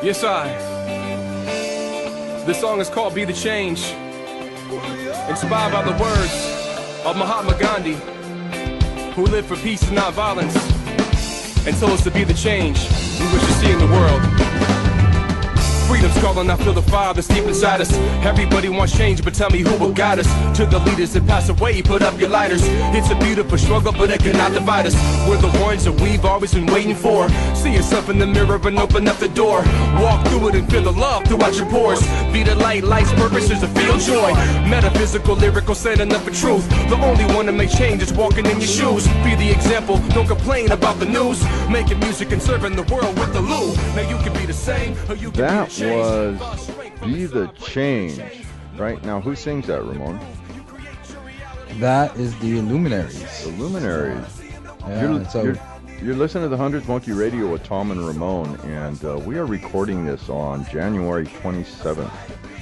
Yes, This song is called Be the Change, inspired by the words of Mahatma Gandhi, who lived for peace and not violence, and told us to be the change we wish to see in the world. Freedom's calling, I feel the fire that's deep inside us. Everybody wants change, but tell me who will guide us. To the leaders that pass away, put up your lighters. It's a beautiful struggle, but it cannot divide us. We're the ones that we've always been waiting for. See yourself in the mirror and open up the door. Walk through it and feel the love throughout your pores. Be the light, life's purpose is to feel joy. Metaphysical, lyrical, standing up for truth. The only one that makes change is walking in your shoes. Be the example, don't complain about the news. Making music and serving the world with the loo. Now you can be the same, or you can be the change. Was Be the Change. Right now, who sings that, Ramon? That is the Luminaries. The Luminaries. Yeah, you're listening to the 100th Monkey Radio with Tom and Ramon, and we are recording this on January 27th,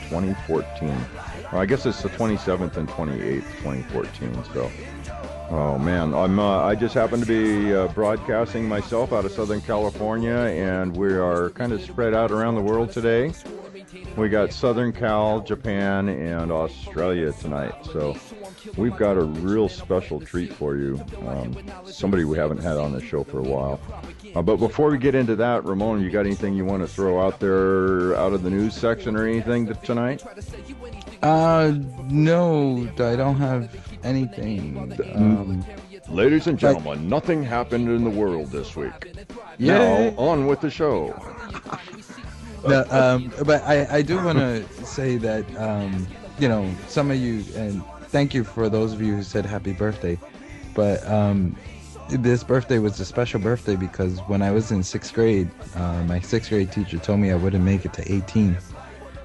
2014. Well, I guess it's the 27th and 28th, 2014. So, oh man, I just happen to be broadcasting myself out of Southern California, and we are kind of spread out around the world today. We got Southern Cal, Japan, and Australia tonight. So we've got a real special treat for you. Somebody we haven't had on the show for a while. But before we get into that, Ramon, you got anything you want to throw out there out of the news section or anything tonight? No, I don't have anything. Ladies and gentlemen, nothing happened in the world this week. Yeah. Now, on with the show. No, but I do want to say that, some of you, and thank you for those of you who said happy birthday, but this birthday was a special birthday because when I was in 6th grade, my 6th grade teacher told me I wouldn't make it to 18.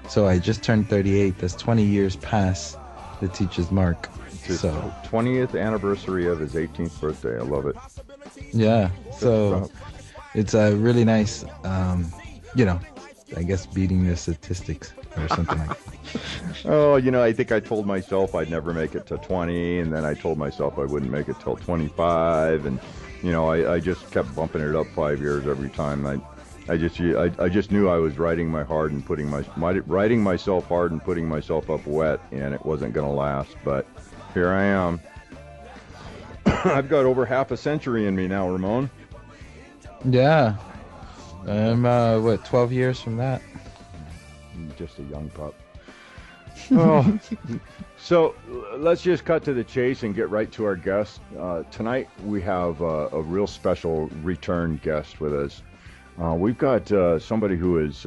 So I just turned 38. That's 20 years past the teacher's mark. So 20th anniversary of his 18th birthday. I love it. Yeah. So it's a really nice, I guess beating the statistics or something like that. Oh, I think I told myself I'd never make it to 20, and then I told myself I wouldn't make it till 25, and I just kept bumping it up 5 years every time. I just knew I was riding myself hard and putting myself up wet, and it wasn't going to last. But here I am. I've got over half a century in me now, Ramon. Yeah. I'm 12 years from that. Just a young pup. Oh, so let's just cut to the chase and get right to our guest. Tonight we have a real special return guest with us. We've got somebody who has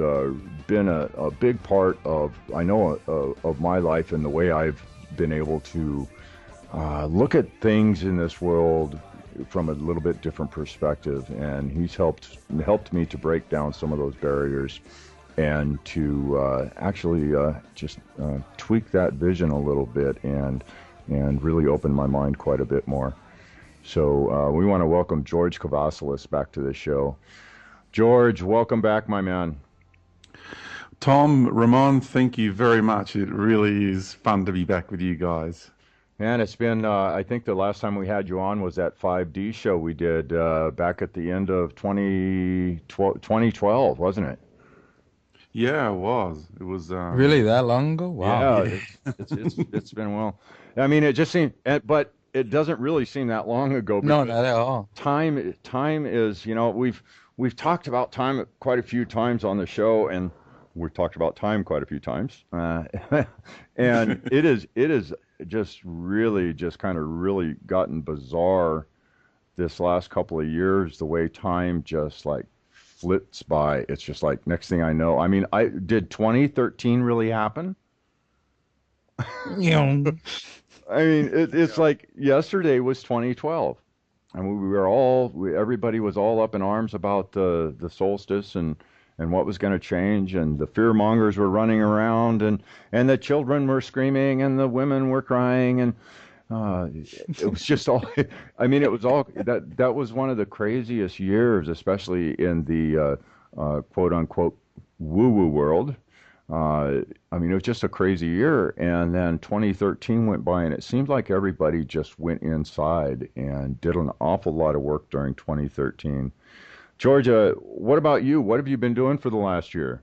been a big part of my life and the way I've been able to look at things in this world from a little bit different perspective, and he's helped me to break down some of those barriers and to actually just tweak that vision a little bit and really open my mind quite a bit more. So we want to welcome George Kavassilas back to the show. George, welcome back, my man. Tom, Ramon, thank you very much. It really is fun to be back with you guys. And it's been, I think the last time we had you on was that 5D show we did back at the end of 2012, wasn't it? Yeah, it was. It was really that long ago? Wow. Yeah, it's been a while. I mean, it just seemed, but it doesn't really seem that long ago. No, not at all. Time is, we've talked about time quite a few times on the show, and we've talked about time quite a few times, and it is just kind of really gotten bizarre this last couple of years, the way time just like flits by. It's just like next thing I know. I mean, did 2013 really happen? You know, I mean, it's like yesterday was 2012. And everybody was all up in arms about the solstice and what was going to change, and the fear mongers were running around, and the children were screaming, and the women were crying, and it was just all. I mean, it was all that was one of the craziest years, especially in the quote unquote woo woo world. I mean, it was just a crazy year. And then 2013 went by, and it seemed like everybody just went inside and did an awful lot of work during 2013. Georgia, what about you? What have you been doing for the last year?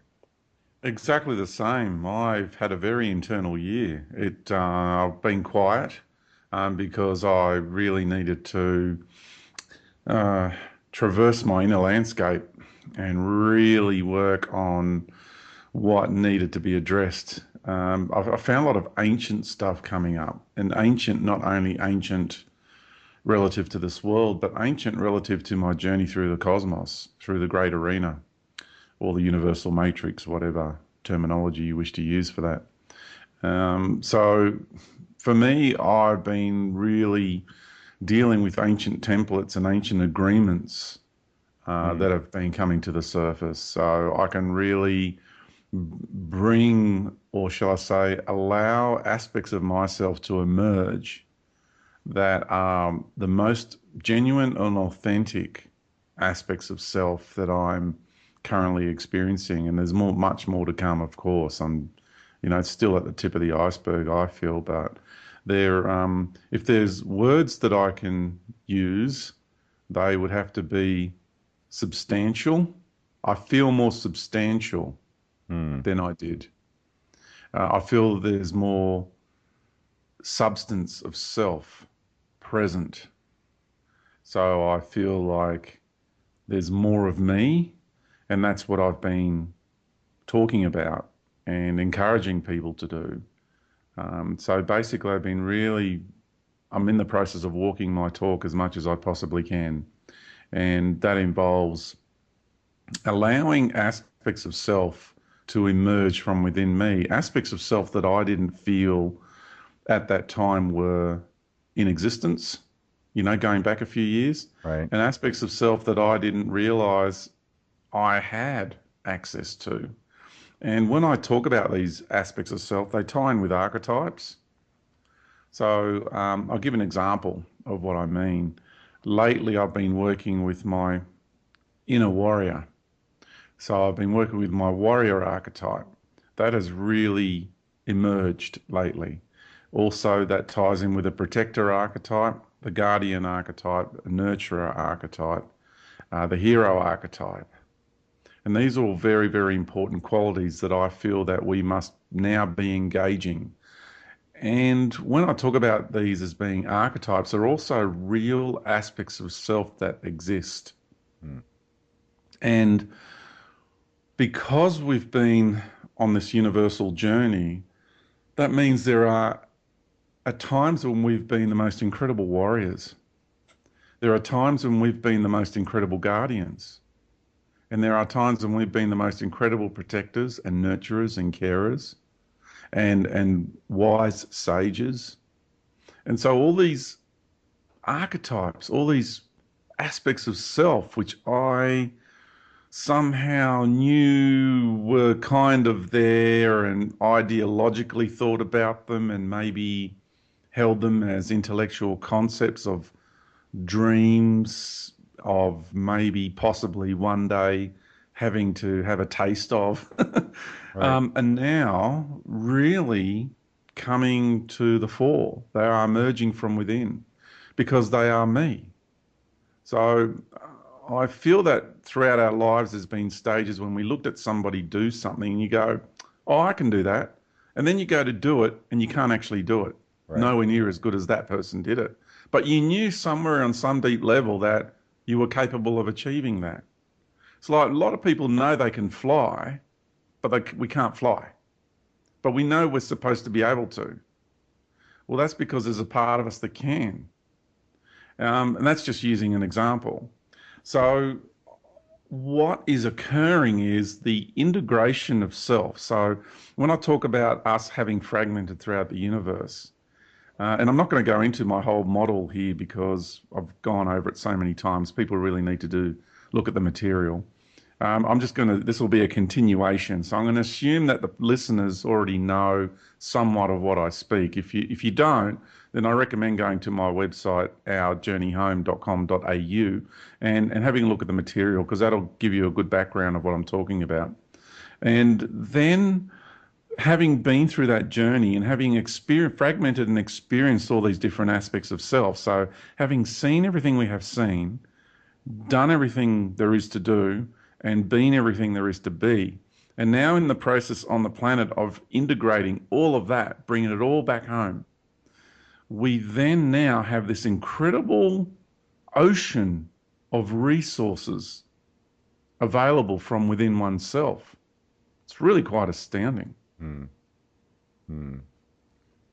Exactly the same. I've had a very internal year. I've been quiet because I really needed to traverse my inner landscape and really work on what needed to be addressed. I found a lot of ancient stuff coming up, and ancient, not only ancient relative to this world, but ancient relative to my journey through the cosmos, through the great arena, or the universal matrix, whatever terminology you wish to use for that. So for me, I've been really dealing with ancient templates and ancient agreements that have been coming to the surface. So I can really bring, or shall I say, allow aspects of myself to emerge that are the most genuine and authentic aspects of self that I'm currently experiencing. And there's much more to come, of course. It's still at the tip of the iceberg, I feel, but if there's words that I can use, they would have to be substantial. I feel more substantial than I did. I feel there's more substance of self present. So I feel like there's more of me, and that's what I've been talking about and encouraging people to do. So basically I'm in the process of walking my talk as much as I possibly can. And that involves allowing aspects of self to emerge from within me, aspects of self that I didn't feel at that time were in existence, going back a few years, Right. and aspects of self that I didn't realize I had access to. And when I talk about these aspects of self, they tie in with archetypes. So I'll give an example of what I mean. Lately, I've been working with my inner warrior. So I've been working with my warrior archetype. That has really emerged lately. Also, that ties in with the protector archetype, the guardian archetype, a nurturer archetype, the hero archetype. And these are all very, very important qualities that I feel that we must now be engaging. And when I talk about these as being archetypes, they're also real aspects of self that exist. And because we've been on this universal journey, that means there are at times when we've been the most incredible warriors. There are times when we've been the most incredible guardians. And there are times when we've been the most incredible protectors and nurturers and carers and wise sages. And so all these archetypes, all these aspects of self, which I somehow knew were kind of there and ideologically thought about them and maybe held them as intellectual concepts of dreams of maybe possibly one day having to have a taste of, and now really coming to the fore. They are emerging from within because they are me. So I feel that throughout our lives there's been stages when we looked at somebody do something and you go, oh, I can do that. And then you go to do it and you can't actually do it. Right. Nowhere near as good as that person did it. But you knew somewhere on some deep level that you were capable of achieving that. It's like a lot of people know they can fly, but we can't fly. But we know we're supposed to be able to. Well, that's because there's a part of us that can. And that's just using an example. So what is occurring is the integration of self. So when I talk about us having fragmented throughout the universe, and I'm not going to go into my whole model here because I've gone over it so many times. People really need to look at the material. I'm just going to, this will be a continuation. So I'm going to assume that the listeners already know somewhat of what I speak. If you don't, then I recommend going to my website, ourjourneyhome.com.au, and having a look at the material, because that'll give you a good background of what I'm talking about. And then having been through that journey and having fragmented and experienced all these different aspects of self, so having seen everything we have seen, done everything there is to do, and been everything there is to be, and now in the process on the planet of integrating all of that, bringing it all back home, we then now have this incredible ocean of resources available from within oneself. It's really quite astounding. It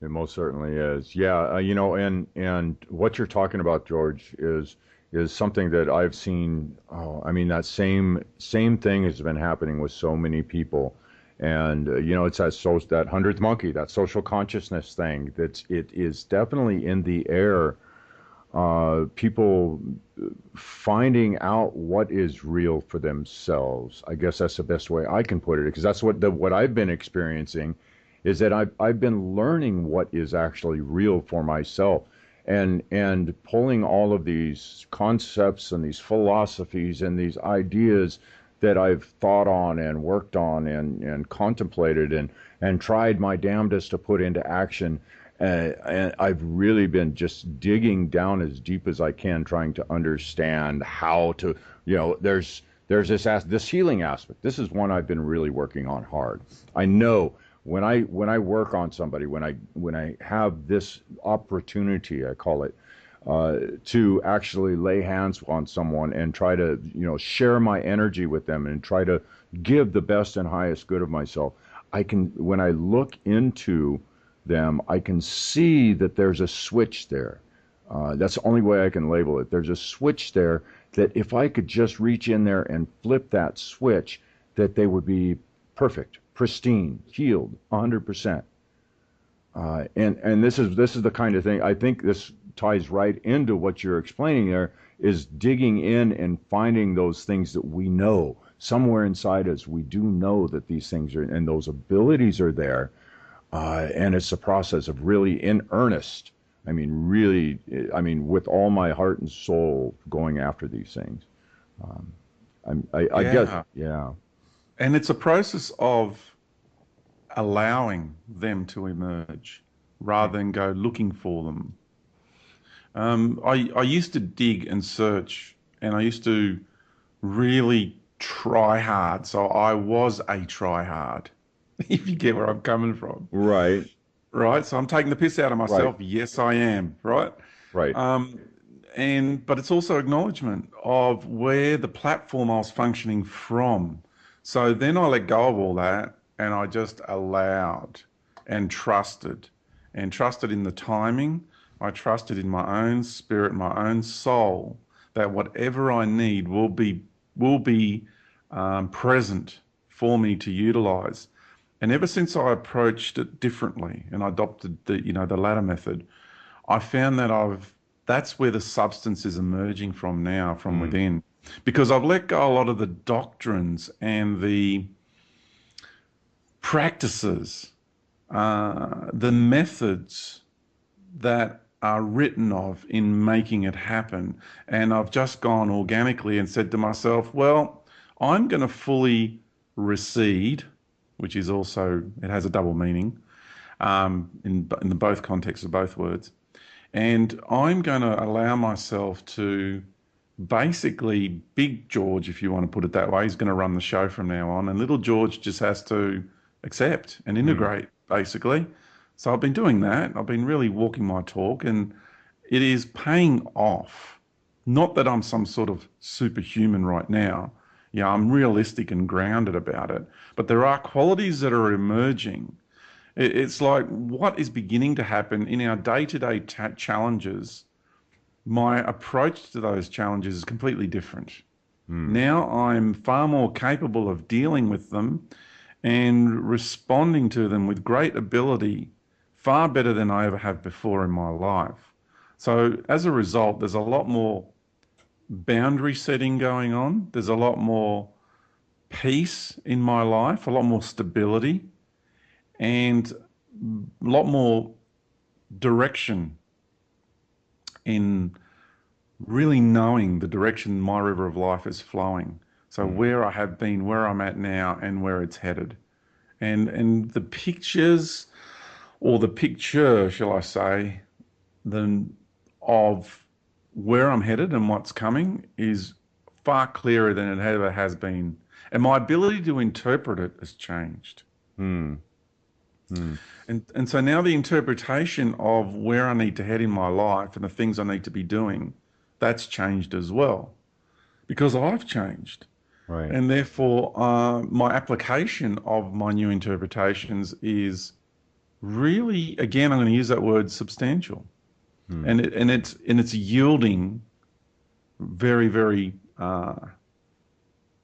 most certainly is. Yeah, and what you're talking about, George, is something that I've seen. Oh, I mean, that same thing has been happening with so many people, and it's that 100th monkey, that social consciousness thing. It is definitely in the air. People finding out what is real for themselves. I guess that's the best way I can put it, because that's what I've been experiencing, is that I've been learning what is actually real for myself, and pulling all of these concepts and these philosophies and these ideas that I've thought on and worked on and contemplated and tried my damnedest to put into action. And I've really been just digging down as deep as I can, trying to understand how to, there's this healing aspect. This is one I've been really working on hard. I know when I work on somebody, when I have this opportunity, I call it, to actually lay hands on someone and try to, share my energy with them and try to give the best and highest good of myself, when I look into them, I can see that there's a switch there. That's the only way I can label it. There's a switch there that if I could just reach in there and flip that switch, that they would be perfect, pristine, healed, 100%. And this is the kind of thing, I think this ties right into what you're explaining there, is digging in and finding those things that we know. Somewhere inside us, we do know that these things are, and those abilities are there. And it's a process of really in earnest. I mean, with all my heart and soul going after these things. I guess, yeah. And it's a process of allowing them to emerge rather than go looking for them. I used to dig and search, and I used to really try hard. So I was a try hard. If you get where I'm coming from. Right. Right. So I'm taking the piss out of myself. Right. Yes, I am. Right. Right. But it's also acknowledgement of where the platform I was functioning from. So then I let go of all that, and I just allowed and trusted in the timing. I trusted in my own spirit, my own soul, that whatever I need will be present for me to utilize. And ever since I approached it differently and I adopted the latter method, I found that that's where the substance is emerging from now, from within, because I've let go a lot of the doctrines and the practices, the methods that are written of in making it happen. And I've just gone organically and said to myself, well, I'm going to fully recede, which is also, it has a double meaning in the both contexts of both words. And I'm going to allow myself to basically, Big George, if you want to put it that way, is going to run the show from now on. And little George just has to accept and integrate, basically. So I've been doing that. I've been really walking my talk, and it is paying off. Not that I'm some sort of superhuman right now. Yeah, I'm realistic and grounded about it. But there are qualities that are emerging. It's like what is beginning to happen in our day-to-day challenges. My approach to those challenges is completely different. Now I'm far more capable of dealing with them and responding to them with great ability, far better than I ever have before in my life. So as a result, there's a lot more boundary setting going on. There's a lot more peace in my life, a lot more stability, and a lot more direction in really knowing the direction my river of life is flowing. So where I have been, where I'm at now, and where it's headed. And the pictures, or the picture, shall I say, of where I'm headed and what's coming is far clearer than it ever has been. And my ability to interpret it has changed. And so now the interpretation of where I need to head in my life and the things I need to be doing, that's changed as well, because I've changed. Right. And therefore, my application of my new interpretations is really, again, I'm going to use that word, substantial. And it's yielding very, very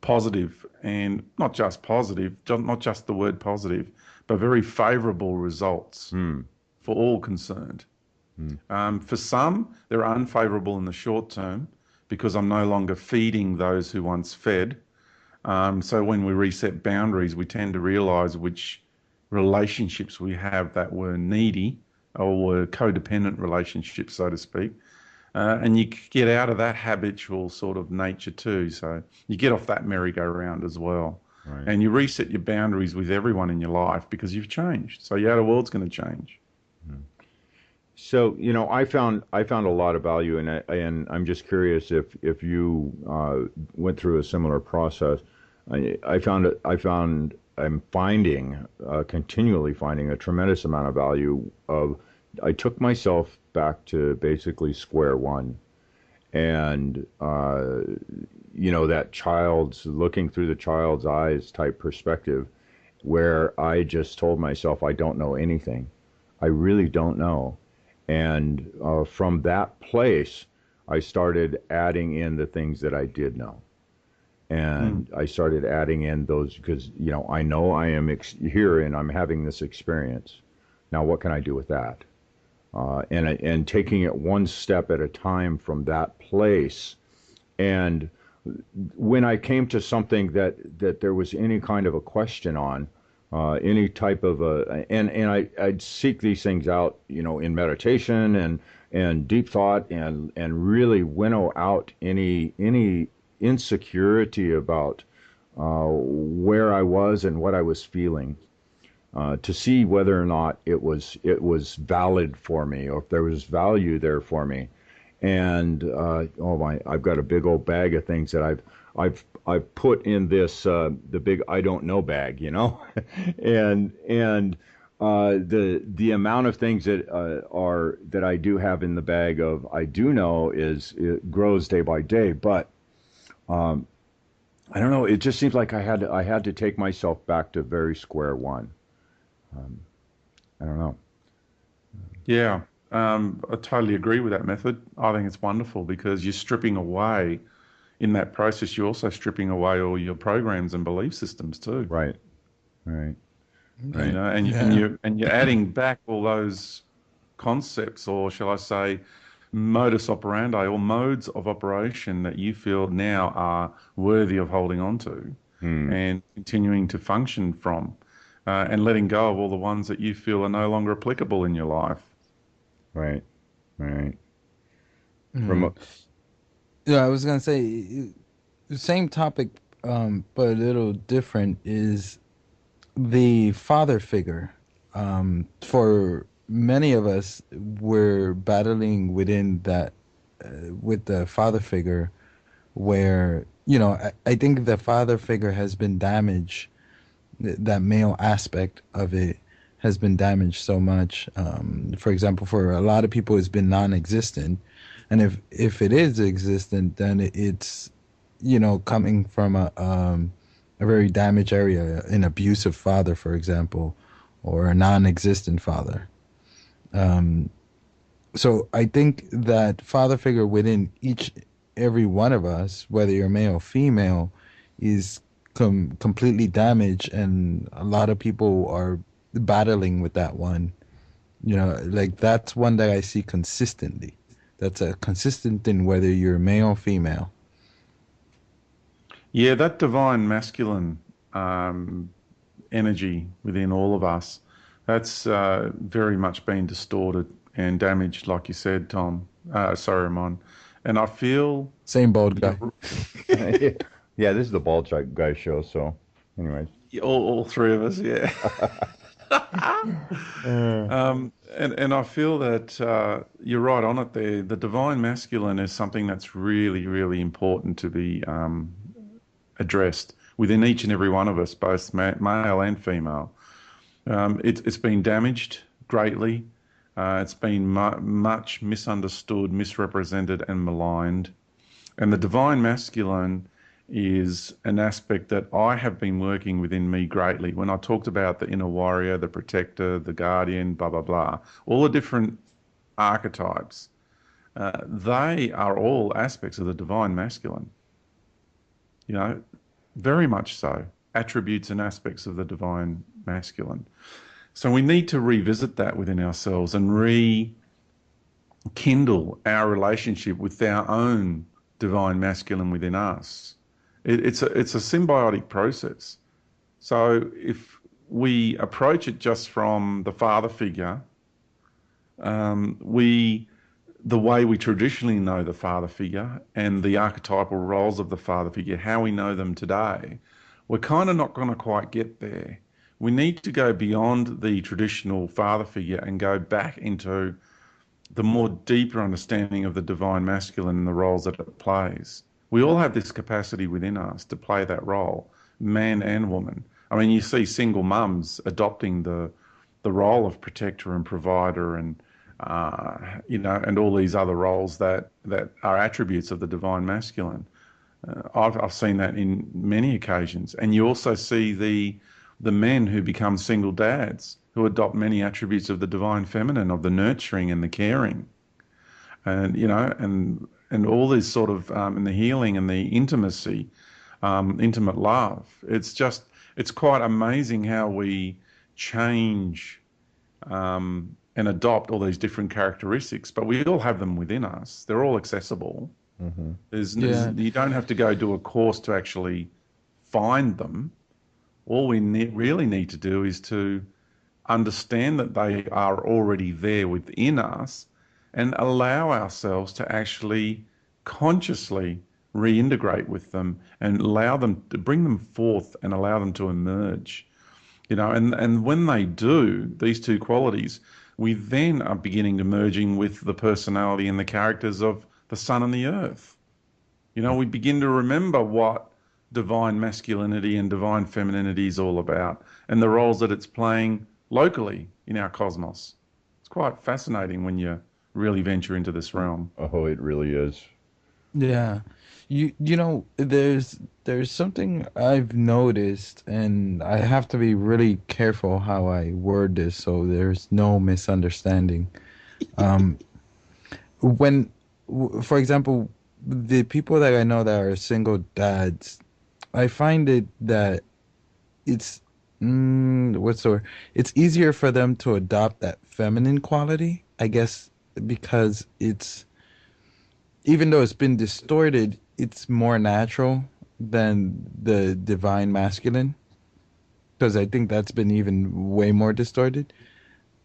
positive, and not just positive, not just the word positive, but very favorable results for all concerned. For some, they're unfavorable in the short term because I'm no longer feeding those who once fed. So when we reset boundaries, we tend to realize which relationships we have that were needy or were codependent relationships, so to speak. And you get out of that habitual sort of nature too. So you get off that merry-go-round as well. Right. And you reset your boundaries with everyone in your life because you've changed. So your outer world's going to change. So, I found a lot of value in it, and I'm just curious if you went through a similar process. I'm continually finding a tremendous amount of value of. I took myself back to basically square one, and that child's looking through the child's eyes type perspective, where I just told myself I don't know anything. I really don't know. And from that place, I started adding in the things that I did know. And I started adding in those because, I know I am here and I'm having this experience. Now, what can I do with that? And taking it one step at a time from that place. And when I came to something that there was any kind of a question on, any type of I'd seek these things out, in meditation and deep thought and really winnow out any insecurity about where I was and what I was feeling, to see whether or not it was valid for me, or if there was value there for me. And I've got a big old bag of things that I've put in this the big I don't know bag, and the amount of things that I do have in the bag of I do know it grows day by day, but I don't know. It just seems like I had to take myself back to very square one. I don't know. Yeah, I totally agree with that method. I think it's wonderful because you're stripping away. In that process, you're also stripping away all your programs and belief systems too. Right. And you're adding back all those concepts, or shall I say, modus operandi or modes of operation that you feel now are worthy of holding on to and continuing to function from, and letting go of all the ones that you feel are no longer applicable in your life. Right. I was gonna say the same topic, but a little different, is the father figure. For many of us, we're battling within that, with the father figure, where I think the father figure has been damaged. That male aspect of it has been damaged so much. For example, for a lot of people, it's been non-existent. And if it is existent, then it's, coming from a very damaged area, an abusive father, for example, or a non-existent father. So I think that father figure within each every one of us, whether you're male or female, is completely damaged, and a lot of people are battling with that one. You know, like that's one that I see consistently. That's a consistent thing, whether you're male or female. Yeah, that divine masculine um, energy within all of us, that's very much been distorted and damaged, like you said, Tom. Sorry, Ramon. And I feel Same bald guy. you're, Yeah, this is the bald guy show. So, anyways. all three of us, yeah. Uh, And I feel that you're right on it there. The divine masculine is something that's really, really important to be addressed within each and every one of us, both male and female. It's been damaged greatly. It's been much misunderstood, misrepresented, and maligned. And the divine masculine is an aspect that I have been working within me greatly. When I talked about the inner warrior, the protector, the guardian, blah, blah, blah, all the different archetypes, they are all aspects of the divine masculine. You know, very much so. Attributes and aspects of the divine masculine. So we need to revisit that within ourselves and rekindle our relationship with our own divine masculine within us. It's a symbiotic process. So if we approach it just from the father figure, we the way we traditionally know the father figure and the archetypal roles of the father figure, how we know them today, we're kind of not going to quite get there. We need to go beyond the traditional father figure and go back into the more deeper understanding of the divine masculine and the roles that it plays. We all have this capacity within us to play that role, man and woman. I mean, you see single mums adopting the role of protector and provider and and all these other roles that are attributes of the divine masculine. I've seen that in many occasions, and you also see the men who become single dads who adopt many attributes of the divine feminine, of the nurturing and the caring, and and all this sort of and the healing and the intimacy, intimate love. It's quite amazing how we change and adopt all these different characteristics, but we all have them within us. They're all accessible. mhm. You don't have to go do a course to actually find them. All we really need to do is to understand that they are already there within us and allow ourselves to actually consciously reintegrate with them and allow them to bring them forth and allow them to emerge. And when they do these two qualities, we then are beginning to merging with the personality and the characters of the sun and the earth. We begin to remember what divine masculinity and divine femininity is all about and the roles that it's playing locally in our cosmos. It's quite fascinating when you really venture into this realm. Oh, it really is. Yeah. There's something I've noticed, and I have to be really careful how I word this so there's no misunderstanding. Um, for example, the people that I know that are single dads, I find it that it's what's the word? It's easier for them to adopt that feminine quality, I guess, because even though it's been distorted, it's more natural than the divine masculine, because I think that's been even way more distorted.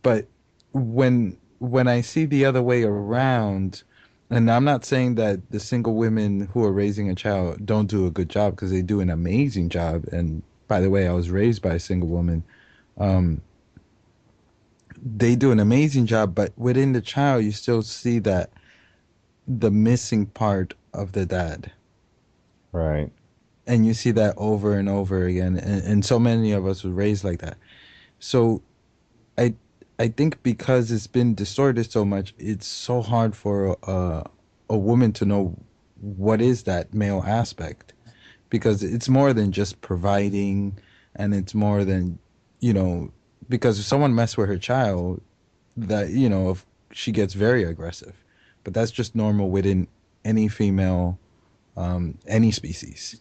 But when I see the other way around, and I'm not saying that the single women who are raising a child don't do a good job, because they do an amazing job. And by the way, I was raised by a single woman. They do an amazing job, but within the child, you still see that the missing part of the dad. Right. And you see that over and over again. And so many of us were raised like that. So I think because it's been distorted so much, it's so hard for a woman to know what is that male aspect, because it's more than just providing, and it's more than, because if someone messes with her child, that, if she gets very aggressive, but that's just normal within any female, any species.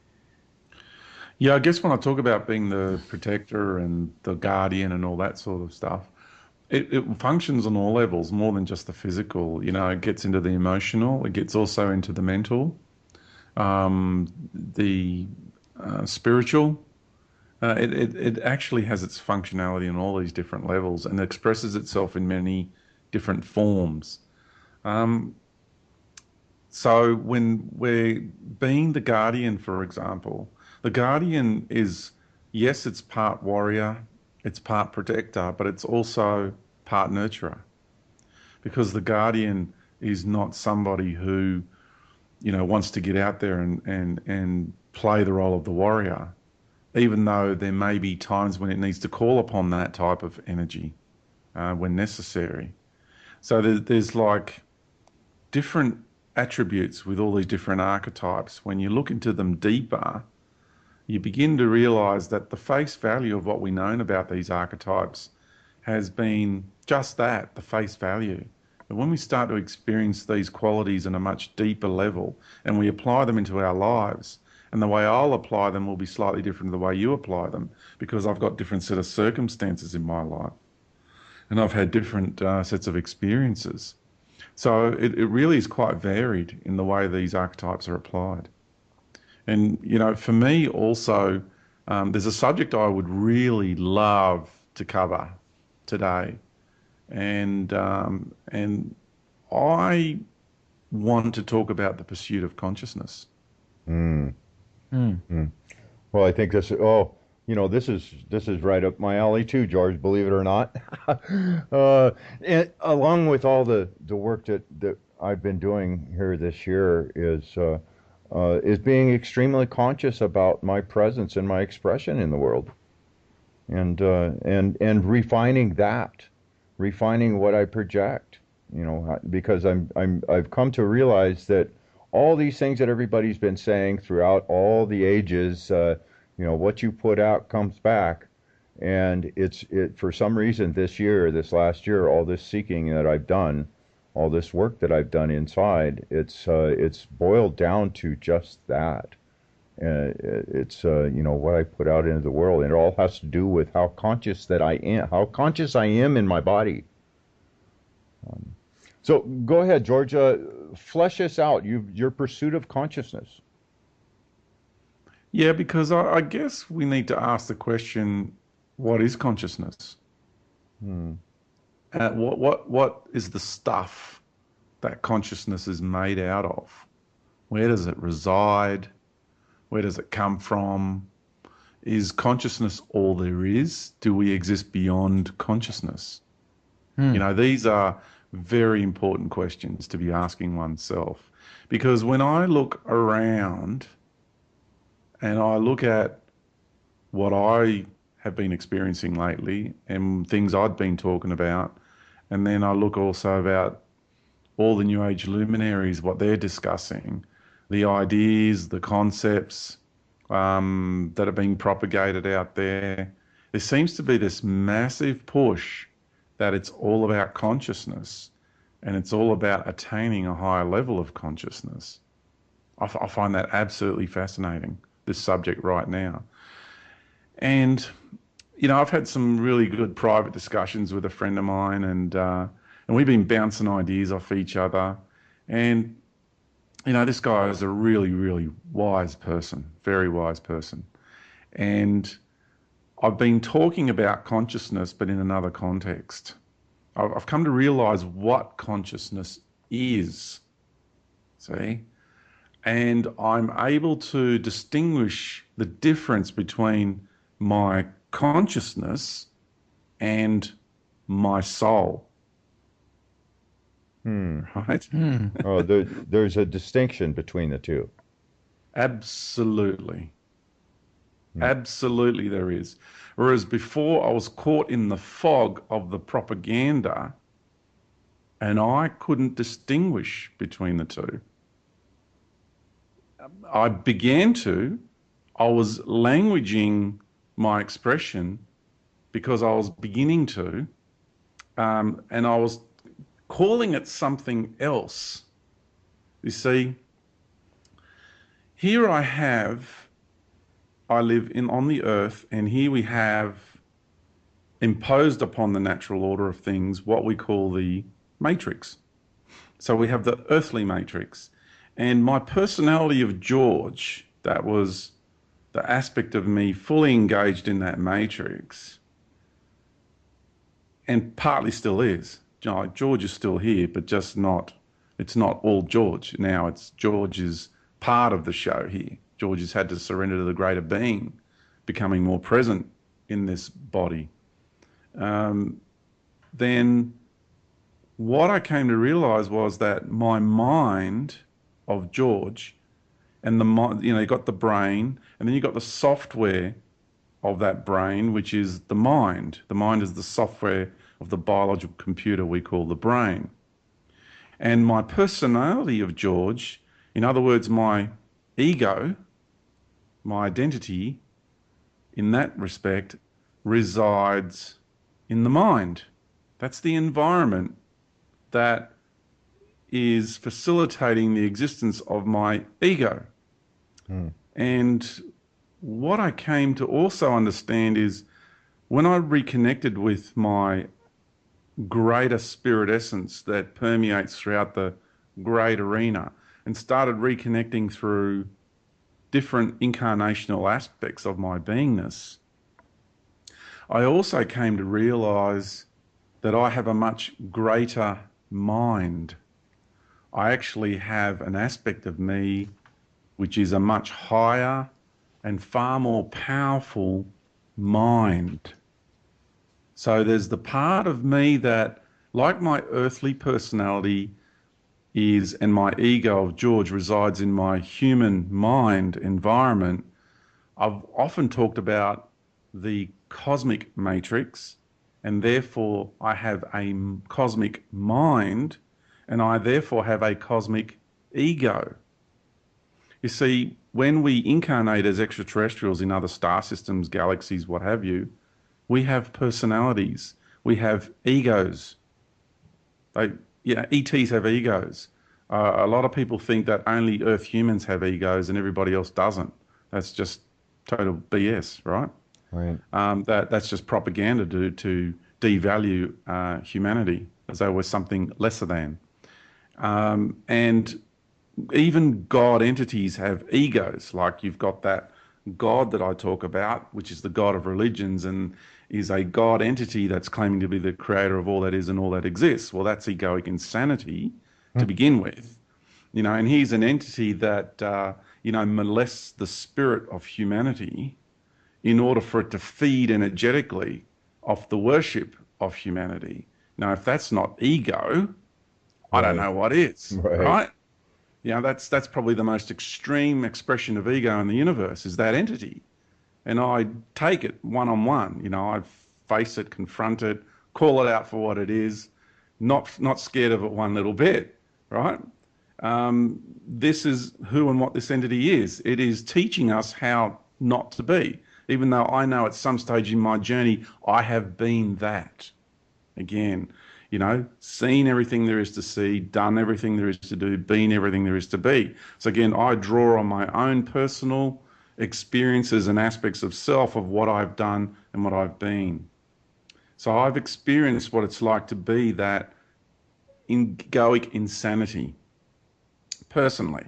Yeah, I guess when I talk about being the protector and the guardian and all that sort of stuff, it functions on all levels, more than just the physical. You know, it gets into the emotional, it gets also into the mental, the spiritual. It actually has its functionality on all these different levels and expresses itself in many different forms. Um, so when we're being the guardian, for example, the guardian is, yes, it's part warrior, it's part protector, but it's also part nurturer, because the guardian is not somebody who, you know, wants to get out there and play the role of the warrior, even though there may be times when it needs to call upon that type of energy when necessary. So there's like different attributes with all these different archetypes. When you look into them deeper, you begin to realize that the face value of what we know about these archetypes has been just that, the face value. But when we start to experience these qualities on a much deeper level and we apply them into our lives, and the way I'll apply them will be slightly different to the way you apply them, because I've got different set of circumstances in my life and I've had different sets of experiences. So it really is quite varied in the way these archetypes are applied. And, you know, for me also, there's a subject I would really love to cover today. And I want to talk about the pursuit of consciousness. Mm. Mm. Mm. Well, I think this. Oh, you know, this is right up my alley too, George. Believe it or not. And along with all the work that I've been doing here this year is being extremely conscious about my presence and my expression in the world, and refining what I project. You know, because I've come to realize that all these things that everybody's been saying throughout all the ages, you know, what you put out comes back, and it for some reason this last year, all this seeking that I've done, all this work that I've done inside, it's boiled down to just that. It's you know, what I put out into the world, and it all has to do with how conscious how conscious I am in my body. So go ahead, Georgia, flesh this out. Your pursuit of consciousness. Yeah, because I guess we need to ask the question, what is consciousness? Hmm. What is the stuff that consciousness is made out of? Where does it reside? Where does it come from? Is consciousness all there is? Do we exist beyond consciousness? Hmm. You know, these are very important questions to be asking oneself. Because when I look around and I look at what I have been experiencing lately and things I've been talking about, and then I look also about all the New Age luminaries, what they're discussing, the ideas, the concepts that are being propagated out there. There seems to be this massive push that it's all about consciousness and it's all about attaining a higher level of consciousness. I find that absolutely fascinating, this subject right now. And, you know, I've had some really good private discussions with a friend of mine, and we've been bouncing ideas off each other. And, you know, this guy is a really, really wise person, very wise person. And I've been talking about consciousness, but in another context. I've come to realize what consciousness is, see? And I'm able to distinguish the difference between my consciousness and my soul. Right? Oh, there's a distinction between the two. Absolutely. Absolutely there is. Whereas before I was caught in the fog of the propaganda and I couldn't distinguish between the two. I was languaging my expression because I was beginning to, and I was calling it something else. You see, here I live on the earth, and here we have imposed upon the natural order of things what we call the matrix. So we have the earthly matrix. And my personality of George, that was the aspect of me fully engaged in that matrix, and partly still is. George is still here, but just not, it's not all George. Now it's George is part of the show here. George has had to surrender to the greater being, becoming more present in this body. Then what I came to realize was that my mind of George, and the mind, you got the brain, and then you got the software of that brain, which is the mind. The mind is the software of the biological computer we call the brain. And my personality of George, in other words, my ego, my identity, in that respect, resides in the mind. That's the environment that is facilitating the existence of my ego. And what I came to also understand is when I reconnected with my greater spirit essence that permeates throughout the great arena and started reconnecting through different incarnational aspects of my beingness, I also came to realize that I have a much greater mind. I actually have an aspect of me which is a much higher and far more powerful mind. So there's the part of me that, like my earthly personality is, and my ego of George resides in my human mind environment, I've often talked about the cosmic matrix, and therefore I have a cosmic mind, and I therefore have a cosmic ego. You see, when we incarnate as extraterrestrials in other star systems, galaxies, what have you, we have personalities, we have egos. ETs have egos. A lot of people think that only Earth humans have egos and everybody else doesn't. That's just total BS, right? Right. That's just propaganda to devalue humanity as though we're something lesser than. And even God entities have egos. Like you've got that God that I talk about, which is the God of religions and is a God entity that's claiming to be the creator of all that is and all that exists. Well, that's egoic insanity to begin with. And he's an entity that, molests the spirit of humanity in order for it to feed energetically off the worship of humanity. Now, if that's not ego, I don't know what is, right? That's probably the most extreme expression of ego in the universe, is that entity. And I take it one-on-one. I face it, confront it, call it out for what it is, not scared of it one little bit, right? This is who and what this entity is. It is teaching us how not to be, even though I know at some stage in my journey, I have been that. Again, seen everything there is to see, done everything there is to do, been everything there is to be. So again, I draw on my own personal experiences and aspects of self of what I've done and what I've been. So I've experienced what it's like to be that egoic insanity personally,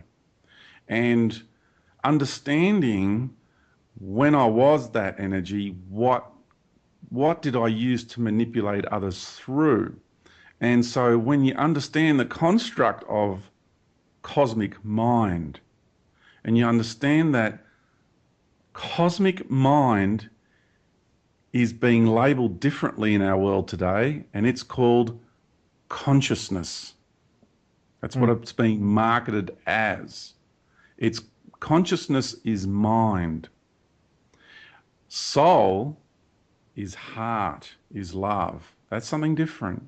and understanding when I was that energy, what did I use to manipulate others through? And so when you understand the construct of cosmic mind, and you understand that cosmic mind is being labeled differently in our world today, and it's called consciousness. That's what it's being marketed as. It's consciousness is mind. Soul is heart, is love. That's something different.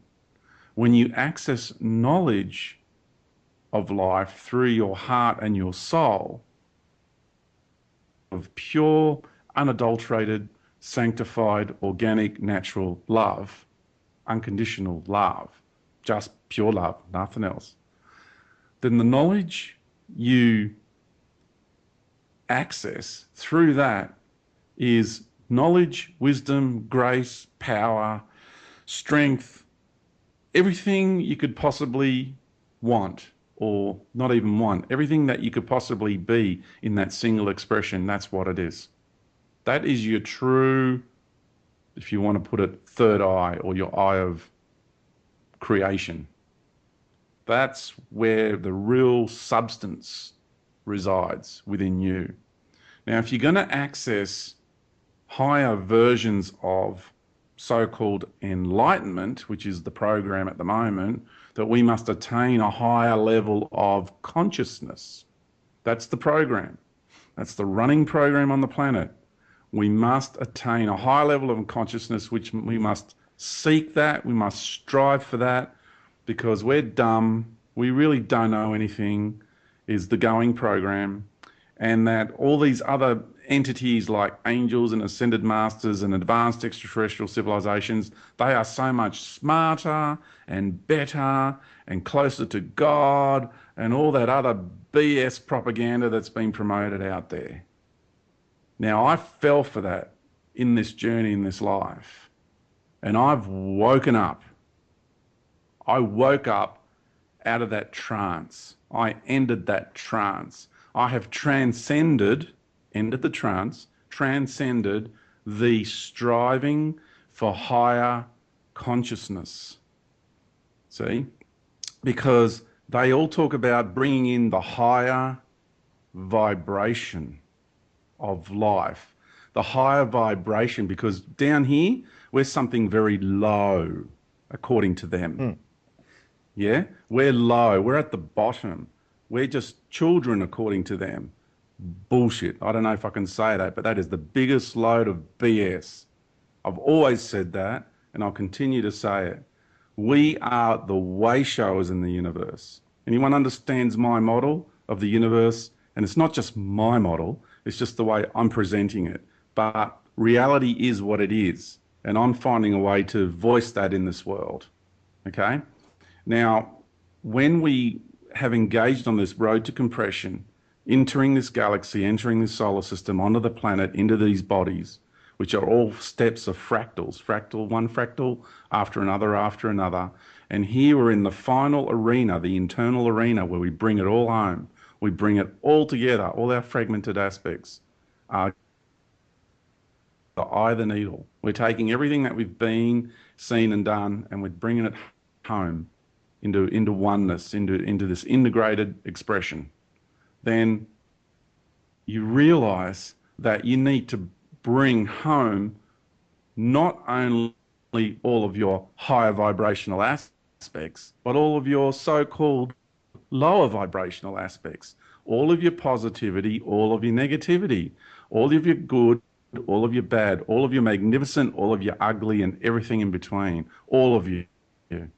When you access knowledge of life through your heart and your soul, of pure, unadulterated, sanctified, organic, natural love, unconditional love, just pure love, nothing else, then the knowledge you access through that is knowledge, wisdom, grace, power, strength, everything you could possibly want, or not even want, everything that you could possibly be in that single expression, that's what it is. That is your true, if you want to put it, third eye, or your eye of creation. That's where the real substance resides within you. Now, if you're going to access higher versions of so-called enlightenment, which is the program at the moment, that we must attain a higher level of consciousness. That's the program. That's the running program on the planet. We must attain a high level of consciousness, which we must seek that, we must strive for that, because we're dumb, we really don't know anything, is the going program, and that all these other entities like angels and ascended masters and advanced extraterrestrial civilizations, they are so much smarter and better and closer to God and all that other BS propaganda that's been promoted out there. Now, I fell for that in this journey, in this life, and I've woken up. I woke up out of that trance. I ended that trance. I have transcended, ended the trance, transcended the striving for higher consciousness. See? Because they all talk about bringing in the higher vibration of life, the higher vibration, because down here, we're something very low, according to them. Yeah? We're low. We're at the bottom. We're just children, according to them. Bullshit. I don't know if I can say that, but that is the biggest load of BS. I've always said that, and I'll continue to say it. We are the way showers in the universe. Anyone understands my model of the universe? And it's not just my model, it's just the way I'm presenting it. But reality is what it is, and I'm finding a way to voice that in this world. Okay? Now, when we have engaged on this road to compression, entering this galaxy, entering this solar system, onto the planet, into these bodies, which are all steps of fractals, one fractal after another, and here we're in the final arena, the internal arena, where we bring it all home. We bring it all together, all our fragmented aspects are the eye of the needle. We're taking everything that we've been, seen and done, and we're bringing it home into oneness, into this integrated expression. Then you realize that you need to bring home not only all of your higher vibrational aspects, but all of your so-called lower vibrational aspects, all of your positivity, all of your negativity, all of your good, all of your bad, all of your magnificent, all of your ugly, and everything in between, all of you.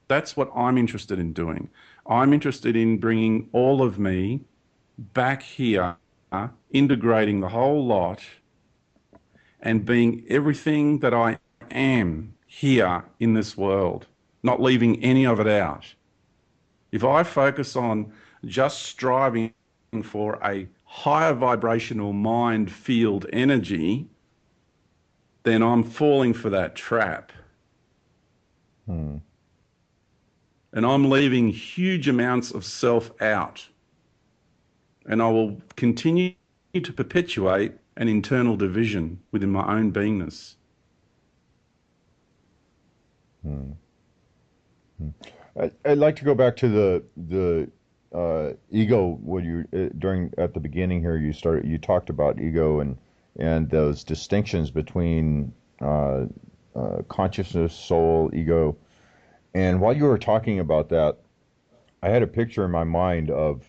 That's what I'm interested in doing. I'm interested in bringing all of me back here, integrating the whole lot, and being everything that I am here in this world, not leaving any of it out. If I focus on just striving for a higher vibrational mind field energy, then I'm falling for that trap. And I'm leaving huge amounts of self out. And I will continue to perpetuate an internal division within my own beingness. I'd like to go back to the ego. When you at the beginning here, you talked about ego and those distinctions between consciousness, soul, ego. And while you were talking about that, I had a picture in my mind of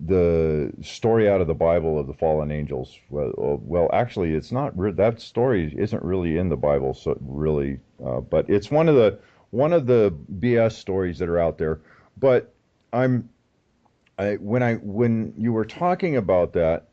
the story out of the Bible of the fallen angels. Well, actually, it's not. That story isn't really in the Bible, so really, but it's one of the BS stories that are out there. But when you were talking about that,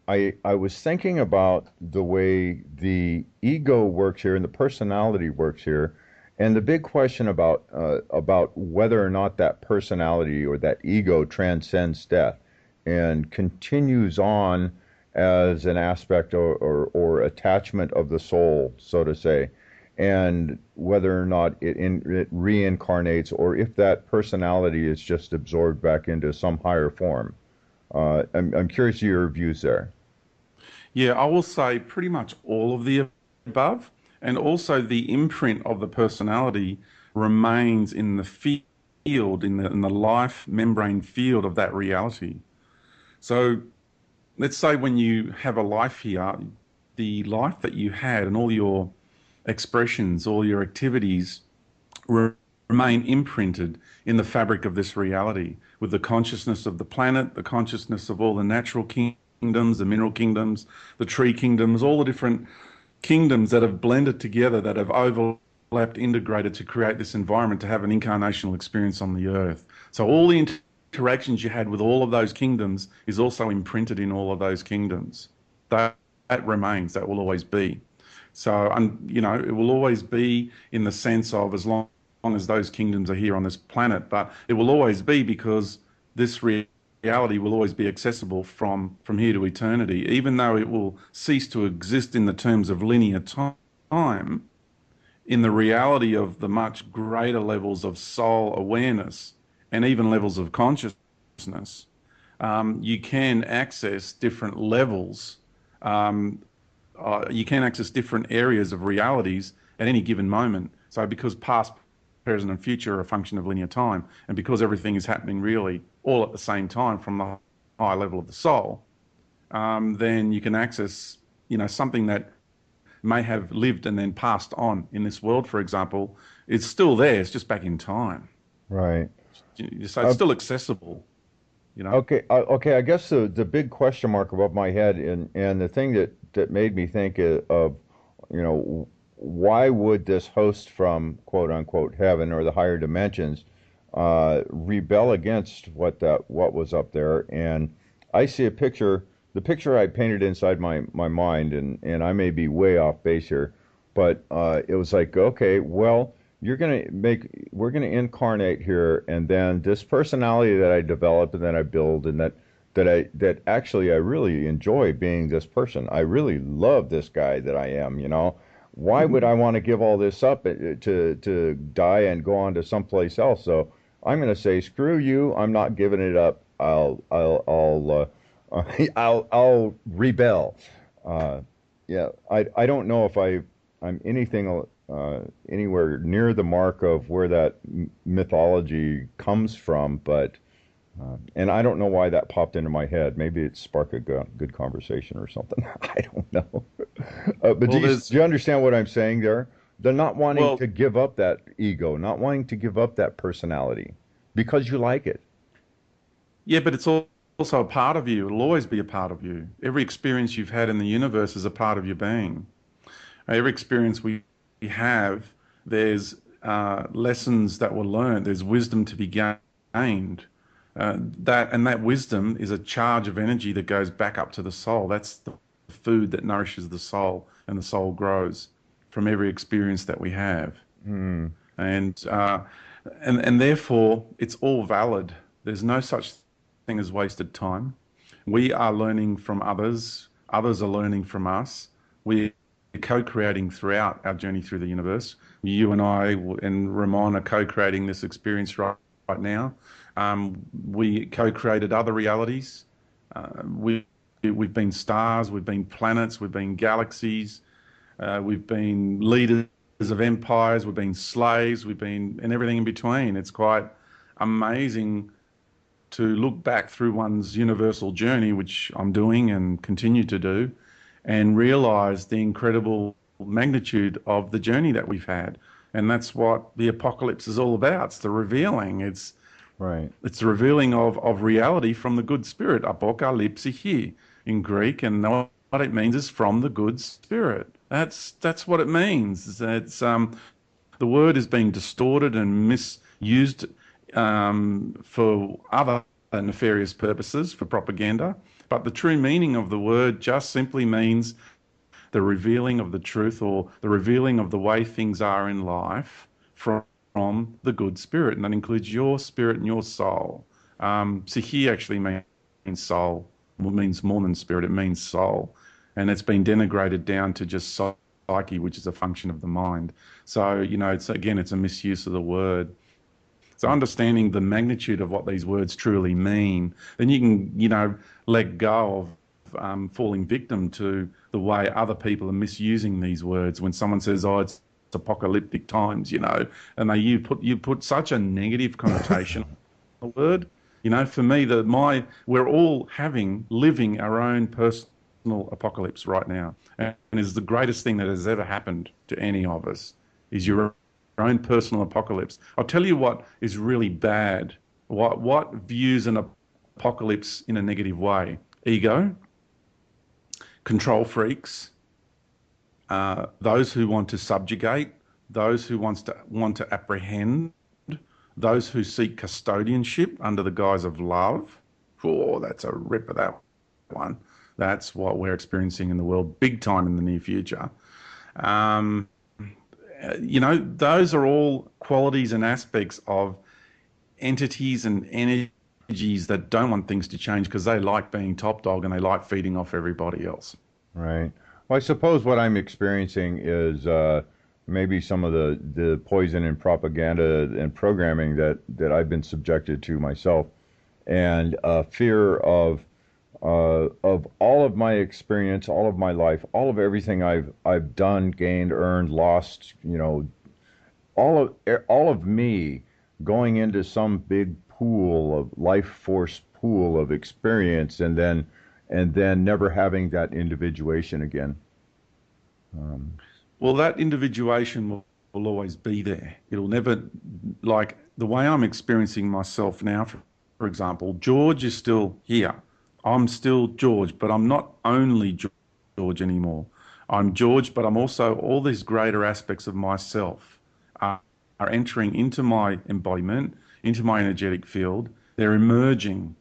I was thinking about the way the ego works here and the personality works here. And the big question about whether or not that personality or that ego transcends death. and continues on as an aspect or attachment of the soul, so to say, and whether or not it reincarnates or if that personality is just absorbed back into some higher form. I'm curious of your views there. Yeah, I will say pretty much all of the above, and also the imprint of the personality remains in the field, in the life membrane field of that reality. So let's say when you have a life here, the life that you had and all your expressions, all your activities re- remain imprinted in the fabric of this reality with the consciousness of the planet, the consciousness of all the natural kingdoms, the mineral kingdoms, the tree kingdoms, all the different kingdoms that have blended together, that have overlapped, integrated to create this environment to have an incarnational experience on the earth. So all the interactions you had with all of those kingdoms is also imprinted in all of those kingdoms. That remains, that will always be. So, you know, it will always be in the sense of as long as those kingdoms are here on this planet, but it will always be because this reality will always be accessible from here to eternity, even though it will cease to exist in the terms of linear time, in the reality of the much greater levels of soul awareness and even levels of consciousness. You can access different levels. You can access different areas of realities at any given moment. So because past, present and future are a function of linear time, and because everything is happening really all at the same time from the high level of the soul, then you can access, you know, something that may have lived and then passed on in this world, for example. It's still there, it's just back in time. Right. So it's still accessible, you know. Okay. I guess the big question mark above my head, and the thing that made me think of, you know, why would this host from quote unquote heaven or the higher dimensions rebel against what was up there? And I see a picture, the picture I painted inside my mind, and I may be way off base here, but it was like, okay, well, we're gonna incarnate here, and then this personality that I develop and that I build, and that actually I really enjoy being this person. I really love this guy that I am, you know. Why would I want to give all this up to die and go on to someplace else? So I'm going to say, screw you. I'm not giving it up. I'll rebel. Yeah, I don't know if I'm anything anywhere near the mark of where that mythology comes from, but and I don't know why that popped into my head. Maybe it sparked a good conversation or something. I don't know. But Well, do you understand what I'm saying there? They're not wanting well, to give up that ego, not wanting to give up that personality because you like it. yeah, but it's also a part of you. It'll always be a part of you. Every experience you've had in the universe is a part of your being. Every experience we have, there's lessons that were learned. There's wisdom to be gained. That wisdom is a charge of energy that goes back up to the soul. That's the food that nourishes the soul, and the soul grows from every experience that we have. Hmm. And therefore it's all valid. There's no such thing as wasted time. We are learning from others. Others are learning from us. We're co-creating throughout our journey through the universe. You and I and Ramon are co-creating this experience right now. We co-created other realities. We've been stars, we've been planets, we've been galaxies, we've been leaders of empires, we've been slaves, we've been, and everything in between. It's quite amazing to look back through one's universal journey, which I'm doing and continue to do, and realize the incredible magnitude of the journey that we've had. And that's what the apocalypse is all about. It's the revealing. It's Right. the revealing of reality from the good spirit, apokalypsi in Greek, and what it means is from the good spirit. That's what it means. It's the word is being distorted and misused for other nefarious purposes, for propaganda. But the true meaning of the word just simply means the revealing of the truth, or the revealing of the way things are in life from the good spirit. And that includes your spirit and your soul. Psiche actually means soul. It means more than spirit, it means soul. And it's been denigrated down to just psyche, which is a function of the mind. So, it's a misuse of the word. So understanding the magnitude of what these words truly mean, then you can, let go of falling victim to the way other people are misusing these words. When someone says, "Oh, it's apocalyptic times," and you put such a negative connotation on the word. For me, we're all living our own personal apocalypse right now, and is the greatest thing that has ever happened to any of us is your own personal apocalypse. I'll tell you what is really bad. What views an apocalypse in a negative way? Ego, control freaks, those who want to subjugate, those who want to apprehend, those who seek custodianship under the guise of love. Oh, that's a ripper, that one. That's what we're experiencing in the world big time in the near future. Those are all qualities and aspects of entities and energies that don't want things to change because they like being top dog and they like feeding off everybody else. Right. Well, I suppose what I'm experiencing is maybe some of the poison and propaganda and programming that I've been subjected to myself, and fear of all of my experience, all of my life, all of everything I've done, gained, earned, lost, all of me going into some big pool of life force pool of experience, and then never having that individuation again. Well, that individuation will always be there. It'll never, like the way I'm experiencing myself now, for example, George is still here. I'm still George, but I'm not only George anymore. I'm George, but I'm also all these greater aspects of myself are entering into my embodiment, into my energetic field. They're emerging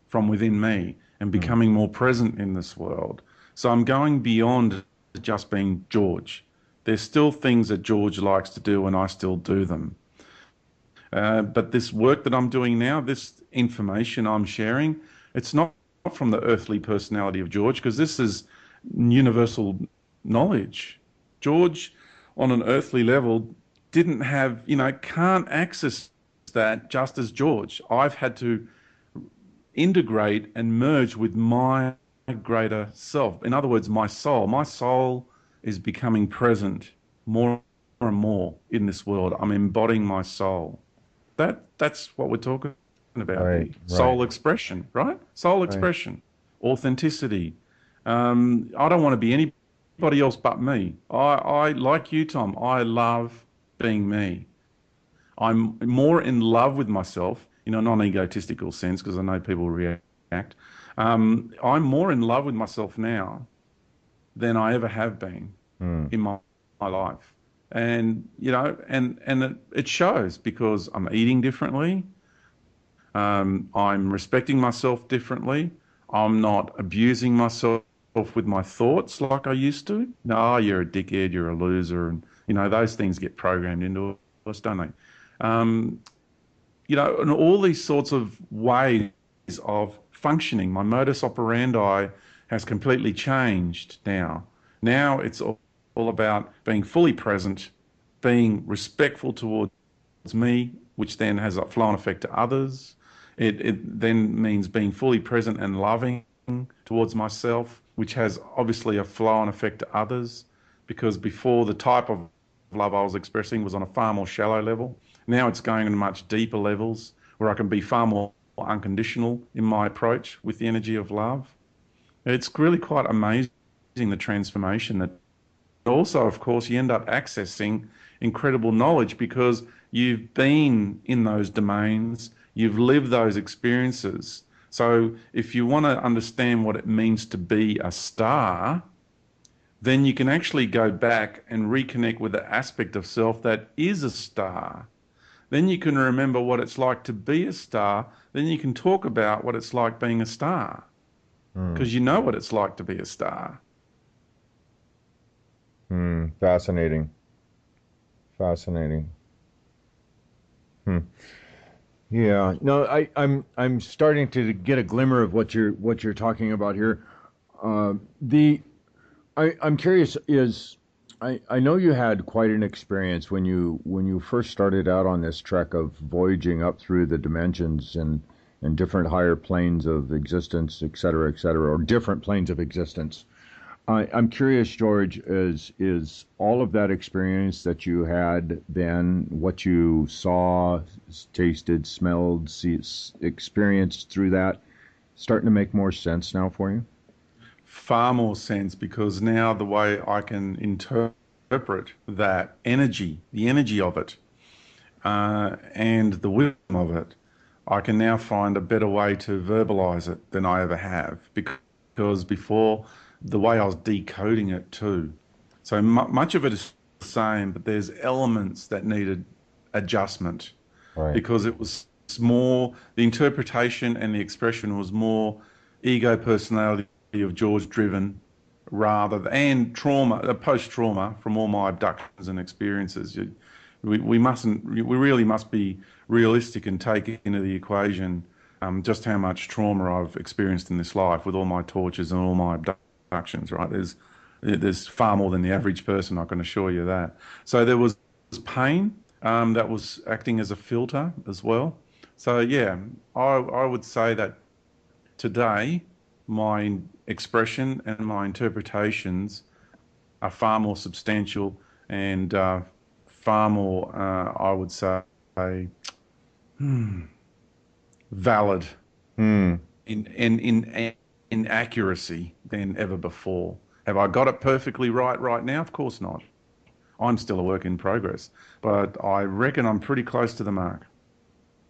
from within me and becoming more present in this world. So I'm going beyond just being George. There's still things that George likes to do and I still do them. But this work that I'm doing now, this information I'm sharing, it's not from the earthly personality of George, because this is universal knowledge. George, on an earthly level, didn't have, can't access that just as George. I've had to integrate and merge with my greater self. In other words, my soul. My soul is becoming present more and more in this world. I'm embodying my soul. That's what we're talking about. Right, soul right. expression, right? Soul expression, authenticity. I don't want to be anybody else but me. I like you, Tom. I love being me. I'm more in love with myself in a non-egotistical sense, because I know people react. I'm more in love with myself now than I ever have been in my life. And, it shows because I'm eating differently. I'm respecting myself differently. I'm not abusing myself with my thoughts like I used to. No, you're a dickhead, you're a loser. And, those things get programmed into us, don't they? And all these sorts of ways of functioning. My modus operandi has completely changed now. Now it's all about being fully present, being respectful towards me, which then has a flow-on effect to others. It then means being fully present and loving towards myself, which has obviously a flow-on effect to others, because before the type of love I was expressing was on a far more shallow level. Now it's going on much deeper levels where I can be far more unconditional in my approach with the energy of love. It's really quite amazing, the transformation that also, of course, you end up accessing incredible knowledge because you've been in those domains, you've lived those experiences. So if you want to understand what it means to be a star, then you can actually go back and reconnect with the aspect of self that is a star. Then you can remember what it's like to be a star. Then you can talk about what it's like being a star, because you know what it's like to be a star. Fascinating. Fascinating. Yeah. No, I'm starting to get a glimmer of what you're talking about here. The I'm curious is I know you had quite an experience when you first started out on this trek of voyaging up through the dimensions and different higher planes of existence, et cetera, or different planes of existence. I'm curious, George, is all of that experience that you had then, what you saw, tasted, smelled, experienced through that, starting to make more sense now for you? Far more sense because now the way I can interpret that energy, the energy of it, and the wisdom of it, I can now find a better way to verbalize it than I ever have because before the way I was decoding it too. So much of it is the same, but there's elements that needed adjustment Right. because it was more, the interpretation and the expression was more ego personality of George driven rather than, and trauma, post trauma from all my abductions and experiences. We really must be realistic and take into the equation just how much trauma I've experienced in this life with all my tortures and all my abductions, right? There's far more than the average person, I can assure you that. So there was pain that was acting as a filter as well. So yeah, I would say that today my expression and my interpretations are far more substantial and far more, I would say, valid Hmm. in accuracy than ever before. Have I got it perfectly right now? Of course not. I'm still a work in progress, but I reckon I'm pretty close to the mark.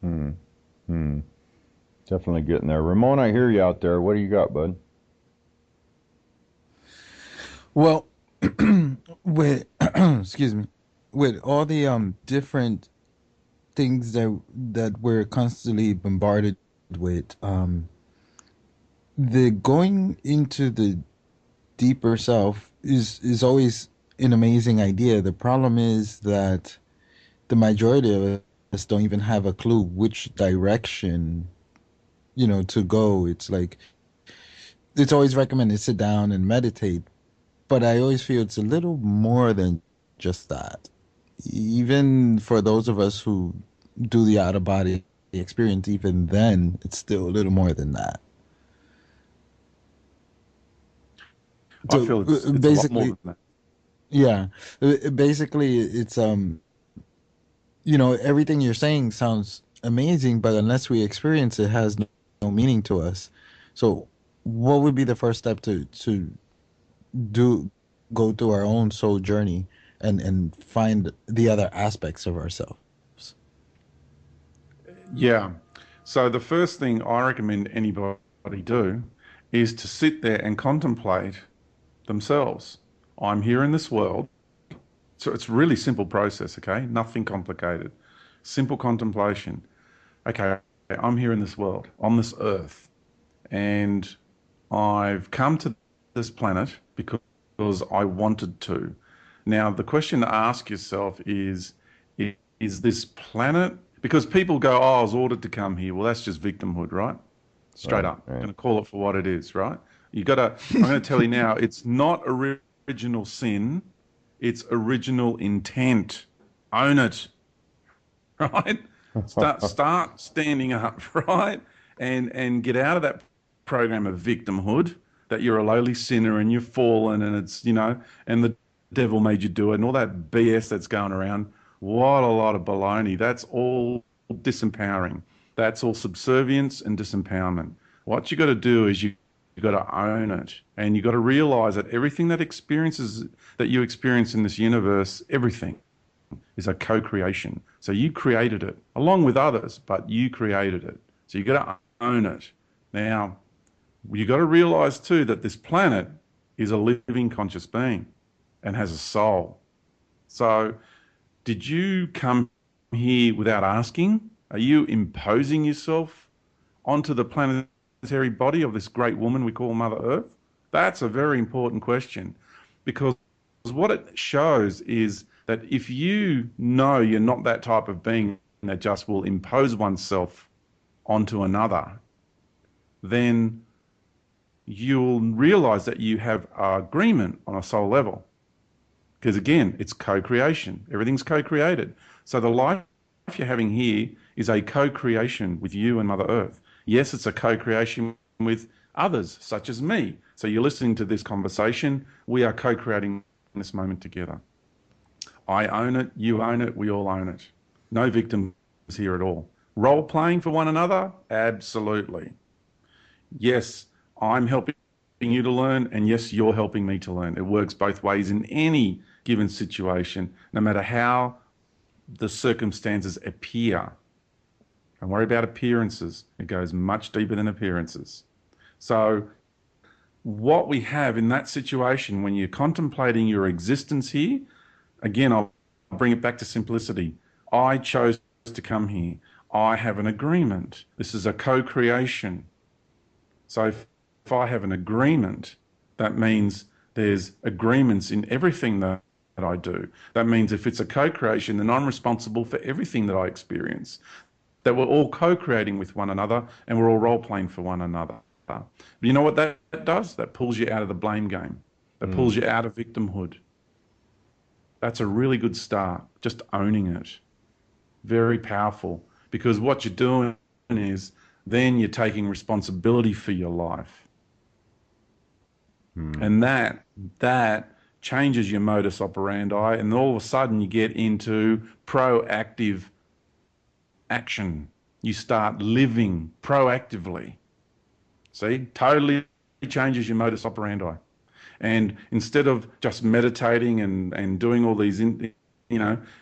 Hmm. Hmm. Definitely getting there. Ramon, I hear you out there. What do you got, bud? Well, with excuse me, with all the different things that we're constantly bombarded with, the going into the deeper self is always an amazing idea. The problem is that the majority of us don't even have a clue which direction, to go. It's like it's always recommended sit down and meditate, but I always feel it's a little more than just that. Even for those of us who do the out of body experience, even then, it's still a little more than that. I So feel it's a lot more basically, than that. yeah, basically, it's everything you're saying sounds amazing, but unless we experience it, has no meaning to us. So, what would be the first step to do go through our own soul journey and find the other aspects of ourselves? Yeah. So the first thing I recommend anybody do is to sit there and contemplate themselves. I'm here in this world. So it's a really simple process, okay? Nothing complicated. Simple contemplation. Okay, I'm here in this world, on this earth, and I've come to this planet because I wanted to. Now, the question to ask yourself is this planet, because people go, oh, I was ordered to come here. Well, that's just victimhood, right? Straight Right, up. I'm right. going to call it for what it is, right? I'm going to tell you now, it's not original sin, it's original intent. Own it, right? Start standing up, right? And get out of that program of victimhood that you're a lowly sinner and you've fallen and and the devil made you do it and all that BS that's going around. What a lot of baloney. That's all disempowering. That's all subservience and disempowerment. What you got to do is you got to own it and you got to realize that everything that you experience in this universe, everything is a co-creation. So you created it along with others, but you created it. So you got to own it. Now, you got to realize too that this planet is a living conscious being and has a soul. So did you come here without asking? Are you imposing yourself onto the planetary body of this great woman we call Mother Earth? That's a very important question because what it shows is that if you know you're not that type of being that just will impose oneself onto another, then you'll realize that you have agreement on a soul level. Because again, it's co-creation. Everything's co-created. So the life you're having here is a co-creation with you and Mother Earth. Yes, it's a co-creation with others, such as me. So you're listening to this conversation. We are co-creating this moment together. I own it, you own it, we all own it. No victims here at all. Role playing for one another? Absolutely. Yes, I'm helping you to learn, and yes, you're helping me to learn. It works both ways in any given situation, no matter how the circumstances appear. Don't worry about appearances. It goes much deeper than appearances. So what we have in that situation when you're contemplating your existence here, again, I'll bring it back to simplicity. I chose to come here. I have an agreement. This is a co-creation. So if I have an agreement, that means there's agreements in everything that I do. That means if it's a co-creation, then I'm responsible for everything that I experience. That we're all co-creating with one another and we're all role-playing for one another. But you know what that does? That pulls you out of the blame game. That pulls you out of victimhood. That's a really good start, just owning it. Very powerful, because what you're doing is then you're taking responsibility for your life. And that changes your modus operandi, and all of a sudden you get into proactive action. You start living proactively. See, totally changes your modus operandi. And instead of just meditating and doing all these,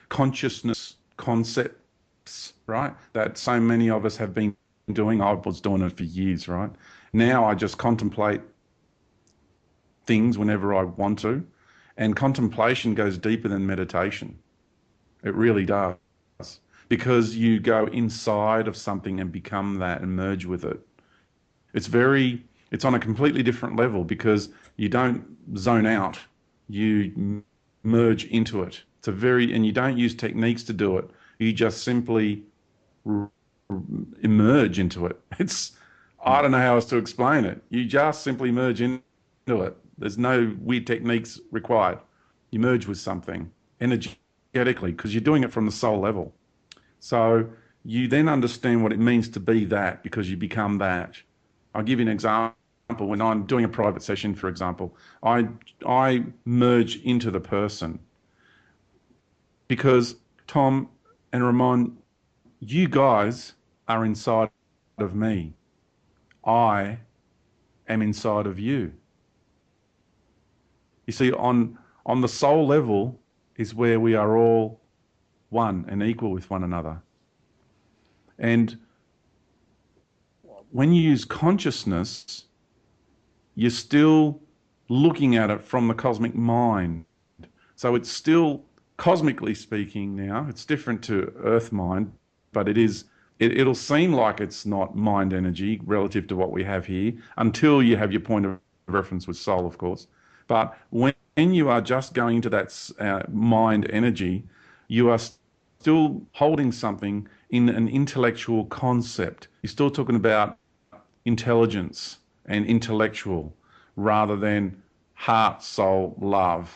consciousness concepts, right, that so many of us have been doing, I was doing it for years, right? Now I just contemplate things whenever I want to. And contemplation goes deeper than meditation. It really does. Because you go inside of something and become that and merge with it. It's on a completely different level because you don't zone out. You merge into it. And you don't use techniques to do it. You just simply emerge into it. I don't know how else to explain it. You just simply merge into it. There's no weird techniques required. You merge with something energetically because you're doing it from the soul level. So you then understand what it means to be that because you become that. I'll give you an example. When I'm doing a private session, for example, I merge into the person because Tom and Ramon, you guys are inside of me. I am inside of you. You see, on the soul level is where we are all one and equal with one another. And when you use consciousness, you're still looking at it from the cosmic mind. So it's still, cosmically speaking now, it's different to earth mind, but it'll seem like it's not mind energy relative to what we have here until you have your point of reference with soul, of course. But when you are just going into that mind energy, you are still holding something in an intellectual concept. You're still talking about intelligence and intellectual rather than heart, soul, love,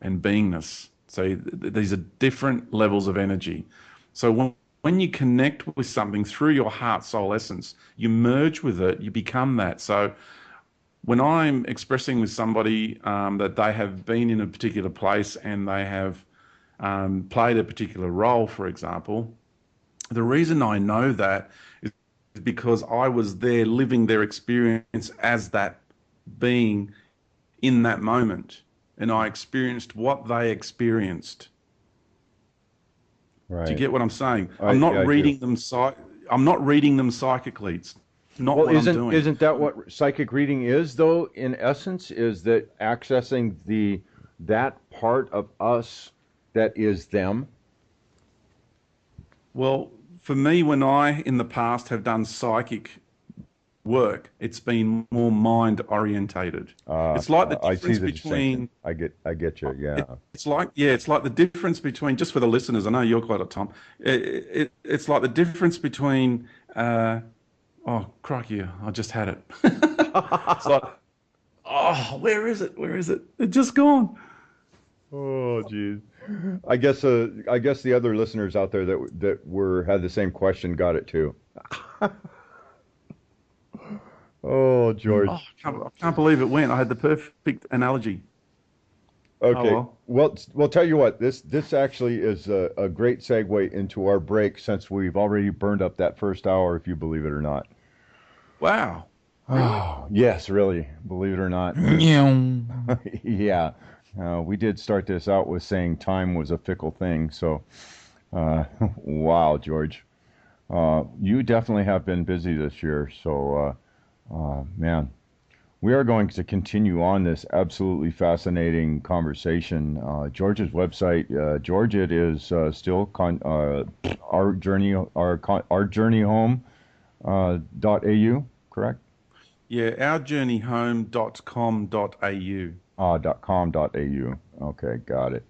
and beingness. So these are different levels of energy. So when you connect with something through your heart, soul essence, you merge with it, you become that. So when I'm expressing with somebody that they have been in a particular place and they have played a particular role, for example, the reason I know that is because I was there living their experience as that being in that moment, and I experienced what they experienced. Right. Do you get what I'm saying? I'm not reading them. I'm not reading them psychically. It's not what I'm doing. Isn't that what psychic reading is, though? In essence, is that accessing that part of us that is them? Well, for me, when I in the past have done psychic work. It's been more mind orientated. It's like the I difference see the between. distinction. I get you. Yeah. It's like the difference between, just for the listeners, I know you're quite a Tom. It's like the difference between. Oh, crikey! I just had it. It's like, oh, where is it? Where is it? It's just gone. Oh, geez. I guess the other listeners out there that had the same question got it too. Oh, George. Oh, I can't believe it went. I had the perfect analogy. Okay. Oh, Well, tell you what. This actually is a great segue into our break, since we've already burned up that first hour, if you believe it or not. wow. Oh, yes, really. Believe it or not. Yeah. We did start this out with saying time was a fickle thing. So, wow, George. You definitely have been busy this year. So, man, we are going to continue on this absolutely fascinating conversation. George's website, George, it is still our journey home .au, correct? Yeah, ourjourneyhome.com.au. .com.au. Okay, got it.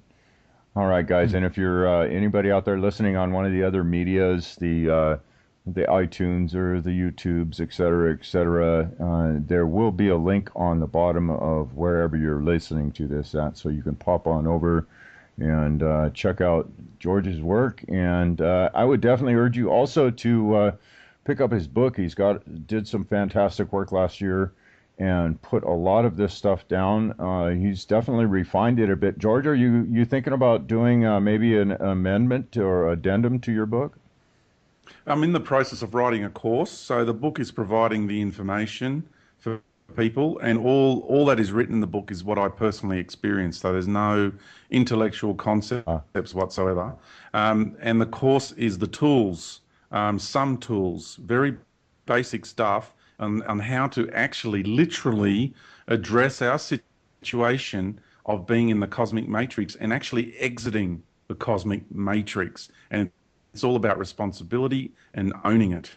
All right, guys, and if you're anybody out there listening on one of the other medias, the iTunes or the YouTubes, et cetera, there will be a link on the bottom of wherever you're listening to this at, so you can pop on over and check out George's work. And I would definitely urge you also to pick up his book. Did some fantastic work last year and put a lot of this stuff down. He's definitely refined it a bit. George, are you thinking about doing maybe an amendment or addendum to your book? I'm in the process of writing a course, so the book is providing the information for people, and all that is written in the book is what I personally experienced. So there's no intellectual concepts whatsoever. And the course is the tools, some tools, very basic stuff on how to actually literally address our situation of being in the cosmic matrix and actually exiting the cosmic matrix. And it's all about responsibility and owning it.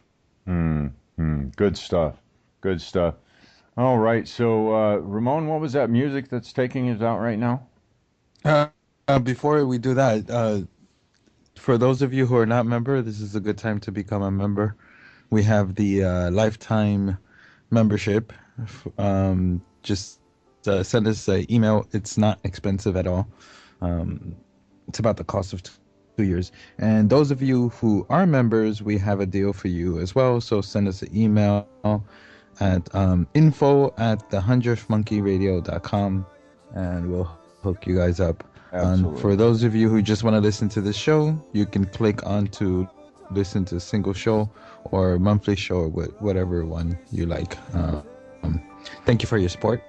Good stuff. Good stuff. All right. So, Ramon, what was that music that's taking us out right now? Before we do that, for those of you who are not member, this is a good time to become a member. We have the lifetime membership. Just send us an email. It's not expensive at all. It's about the cost of 2 years. And those of you who are members, we have a deal for you as well. So send us an email at info@the100thmonkeyradio.com, and we'll hook you guys up. And for those of you who just want to listen to this show, you can click on to listen to a single show or monthly show, or whatever one you like. Thank you for your support.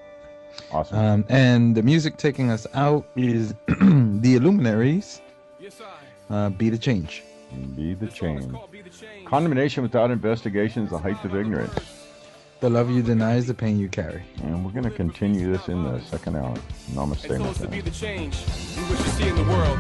Awesome. And the music taking us out is The Illuminaries. Be the change. Be the change. Condemnation without investigation is the height of ignorance. The love you deny is the pain you carry. And we're going to continue this in the second hour. Namaste, my To be friend. the change we wish to see in the world.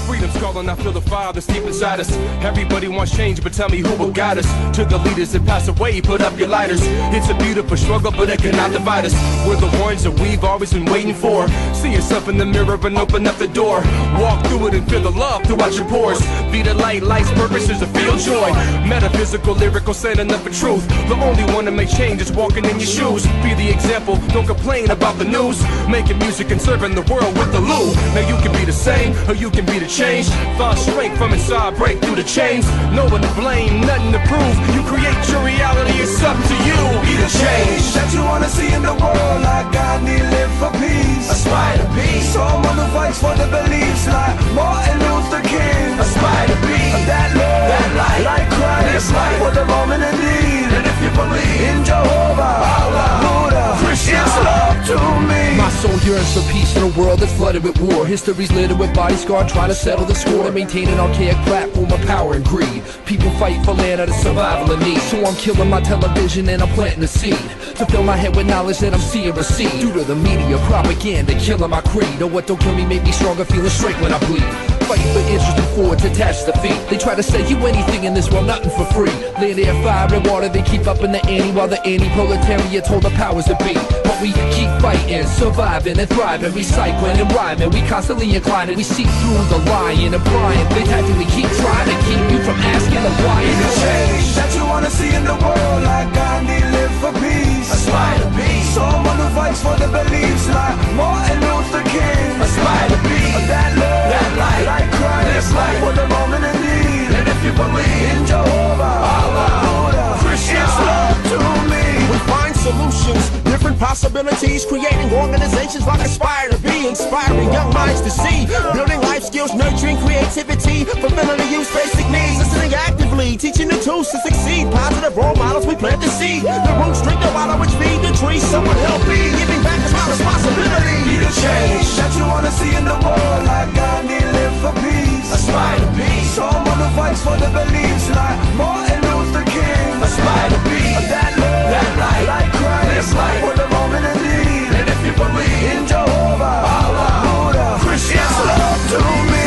Freedom's calling, I feel the fire that's deep inside us. Everybody wants change, but tell me who will guide us. To the leaders that pass away, put up your lighters. It's a beautiful struggle, but it cannot divide us. We're the ones that we've always been waiting for. See yourself in the mirror and open up the door. Walk through it and feel the love throughout your pores. Be the light, life's purpose is to feel joy. Metaphysical, lyrical, standing up for truth. The only one that makes change is walking in your shoes. Be the example, don't complain about the news. Making music and serving the world with the loo. Now you can be the same, or you can be the change. Find strength from inside, break through the chains. No one to blame, nothing to prove. You create your reality, it's up to you. Be the change that you wanna see in the world. Like Gandhi live for peace, aspire to be someone who fights for the beliefs. Like Martin Luther King, aspire to be that Lord, that light, like Christ, light for the moment in need. And if you believe in Jehovah, Allah, Buddha, Krishna, it's up to me. My soul yearns for peace in a world that's flooded with war. History's littered with body scar, trying to settle the score and maintain an archaic platform of power and greed. People fight for land out of survival and need. So I'm killing my television and I'm planting a seed to fill my head with knowledge that I'm seeing recede. Due to the media propaganda, killing my creed. Know what don't kill me make me stronger, feeling straight when I bleed. fighting for interest and forward to attach the feet. They try to sell you anything in this world, nothing for free. Land, air, fire, and water, they keep up in the ante, while the anti-proletariat told the powers that be. But we keep fighting, surviving and thriving, recycling and rhyming. We constantly inclining, we see through the lying and prying. They tactically keep trying to keep you from asking the why. The change that you wanna see in the world, like Gandhi live for peace. Aspire to be Someone who fights for the beliefs, like Martin Luther King. Aspire to be that love, that light, like Christ, this light for the moment in need. And if you believe in Jehovah, Allah, Buddha, Krishna, it's love to me. We find solutions, different possibilities, creating organizations like Aspire to Be, inspiring young minds to see, building life skills, nurturing creativity, fulfilling the youth's basic needs, listening actively, teaching the tools to succeed, positive role models, we plant the seed, the roots drink the water which feed the trees, someone help me, giving back is my responsibility. Be the change that you wanna see in the world, like Gandhi live for peace. Aspire to be someone who fights for the beliefs, like Martin Luther King. Aspire to be that love, that light, like Christ, this light for the moment in need. And if you believe in Jehovah, Allah, Buddha, Krishna, it's love to me.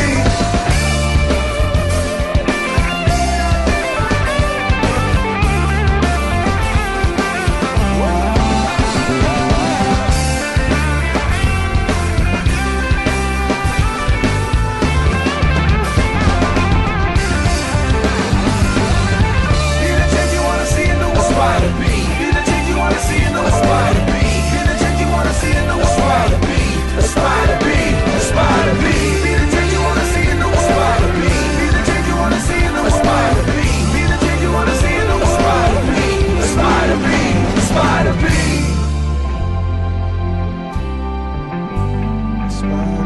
Aspire.